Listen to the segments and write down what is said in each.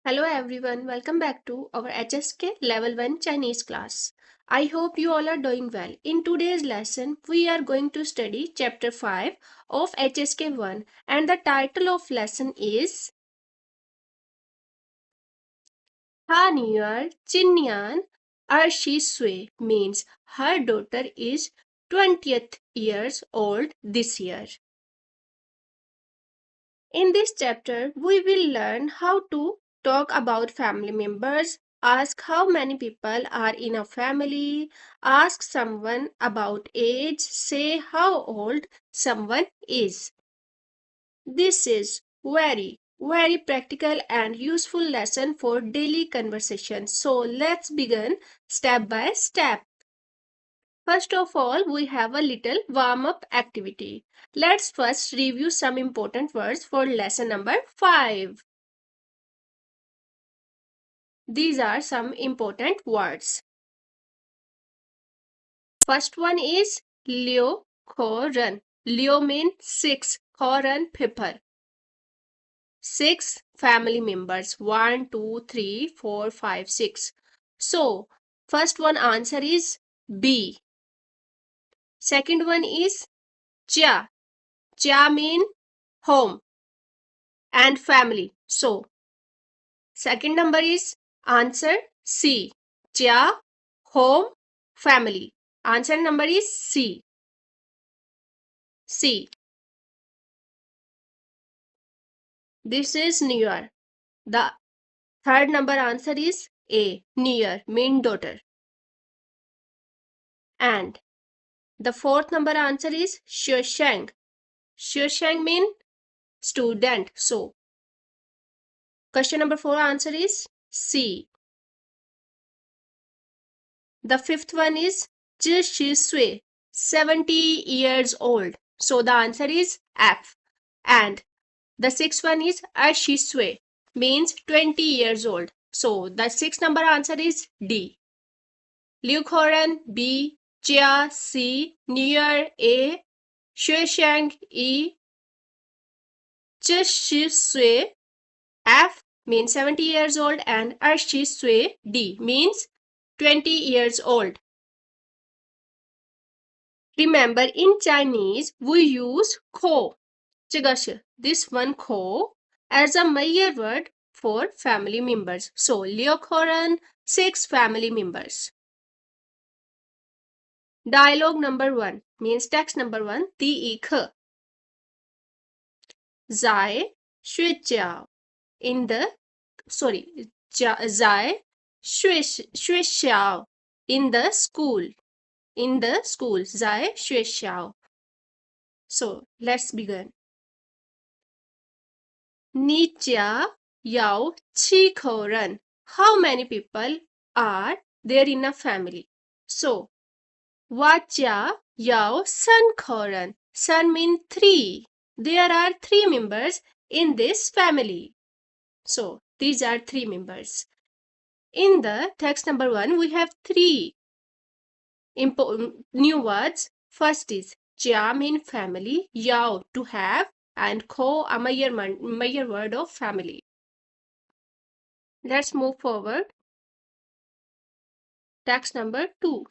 Hello everyone, welcome back to our HSK Level 1 Chinese class. I hope you all are doing well. In today's lesson, we are going to study chapter 5 of HSK 1 and the title of lesson is 她女儿今年20岁 means her daughter is 20th years old this year. In this chapter, we will learn how to talk about family members, ask how many people are in a family, ask someone about age, say how old someone is. This is very practical and useful lesson for daily conversation. So let's begin step by step. First of all, we have a little warm-up activity. Let's first review some important words for lesson number 5. These are some important words. First one is Liu Koren. Liu means 6, Koren people. 6 family members. 1, 2, 3, 4, 5, 6. So, first one answer is B. Second one is Jia. Jia mean home and family. So, second number is answer C. Jia, home, family. Answer number is C. C. This is near. The third number answer is A. Near, mean daughter. And the fourth number answer is Shushang. Shushang mean student. So, question number 4 answer is C. The fifth one is 70 years old. So, the answer is F. And the sixth one is 20 means 20 years old. So, the sixth number answer is D. Liu Koren B, Jia C, Near A, Xueshang E, 70 F means 70 years old and 20 D means 20 years old. Remember, in Chinese, we use ko. 这个是 this one ko as a major word for family members. So, Liu Koren, 6 family members. Dialogue number 1 means text number 1. 第一课在学校 in the在学校 in the school 在学校 So let's begin. 你家有7口人 How many people are there in a family? So 我家有3口人 3 mean 3. There are 3 members in this family. So these are 3 members. In the text number 1, we have 3 new words. First is jia mean family, yao to have, and ko a major word of family. Let's move forward. Text number 2.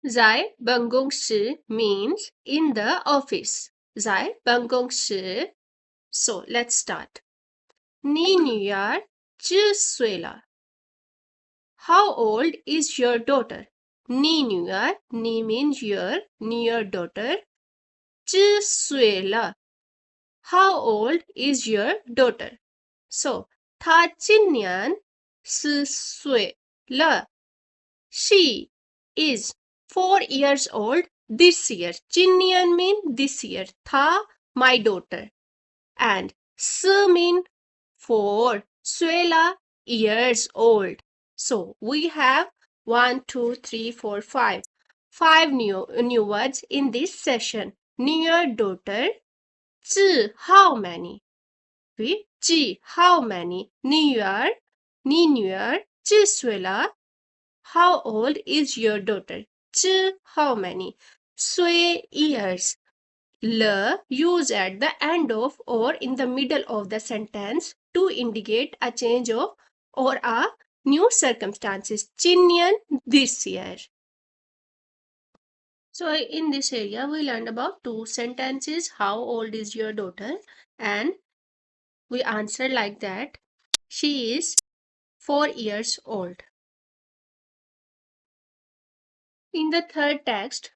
在办公室 means in the office. 在办公室 So let's start. 你女儿几岁了 How old is your daughter? 你女儿 你 means your daughter. 几岁了 How old is your daughter? So 她今年4岁了 She is 4 years old this year. 今年 mean this year. 她 my daughter. And 4 mean 4. 岁了 years old. So we have 1, 2, 3, 4, 5. 5 new words in this session. Near daughter. 字 how many? 几 how many? 女儿你女儿几岁了 How old is your daughter? 字 how many? 岁 years. 了 used at the end of or in the middle of the sentence to indicate a change of or a new circumstances. Chinyan this year. So in this area we learned about two sentences. How old is your daughter? And we answered like that. She is 4 years old. In the third text,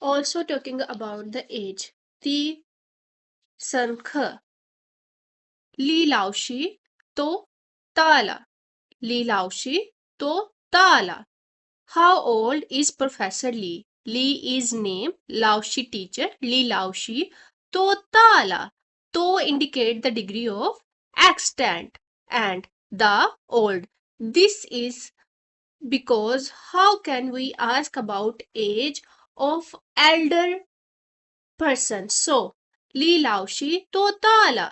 also talking about the age. Ti san khe. Li lao shi to tala. Li Lao Shi to Tala. How old is Professor Lee? Lee is name, Lao Shi teacher, Li Lao Shi to Tala. To indicate the degree of extent and the old. This is because how can we ask about age of elder person? So, Li Lao Shi to Tala.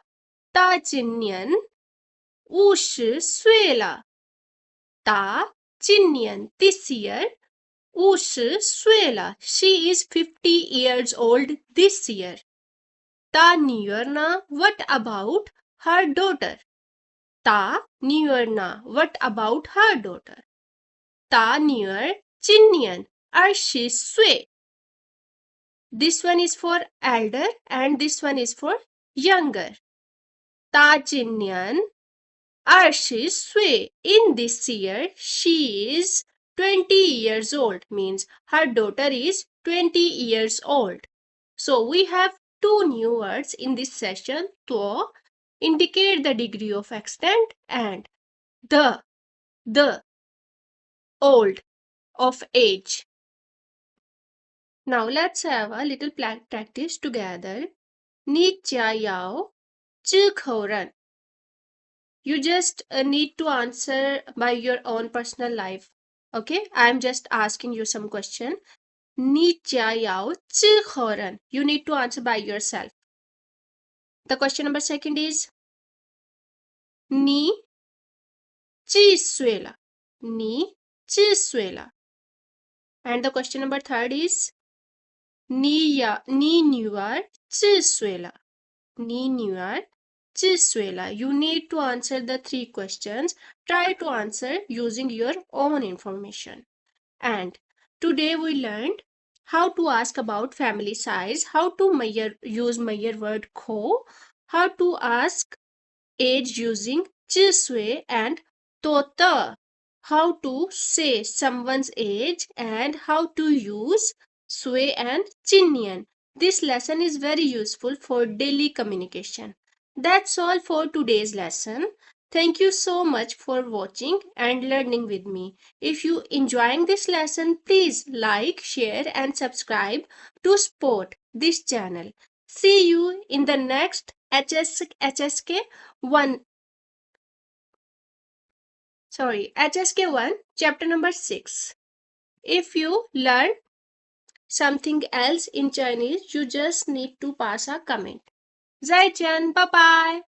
Ta 今年50岁了。她今年 this year 50岁了 she is 50 years old this year 她女儿呢 what about her daughter 她女儿呢 what about her daughter 她女儿今年20岁 this one is for elder and this one is for younger 她今年20岁 in this year she is 20 years old means her daughter is 20 years old. So we have two new words in this session to indicate the degree of extent and the old of age. Now let's have a little practice together. Ni jia yao zhi kou ren. You just need to answer by your own personal life. Okay, I'm just asking you some question. Ni jia yao zhi ren. You need to answer by yourself. The question number second is Ni ji sui le. Ni ji sui le. And the question number third is Ni nuer ji sui le. Ni nuer ji sui le. You need to answer the three questions. Try to answer using your own information. And today we learned how to ask about family size, how to use measure word ko, how to ask age using chiswe and tota, how to say someone's age and how to use swe and chinyan. This lesson is very useful for daily communication. That's all for today's lesson. Thank you so much for watching and learning with me. If you enjoying this lesson, please like, share and subscribe to support this channel. See you in the next HSK 1 HSK 1 chapter number 6. If you learn something else in Chinese, you just need to pass a comment. 再见，拜拜。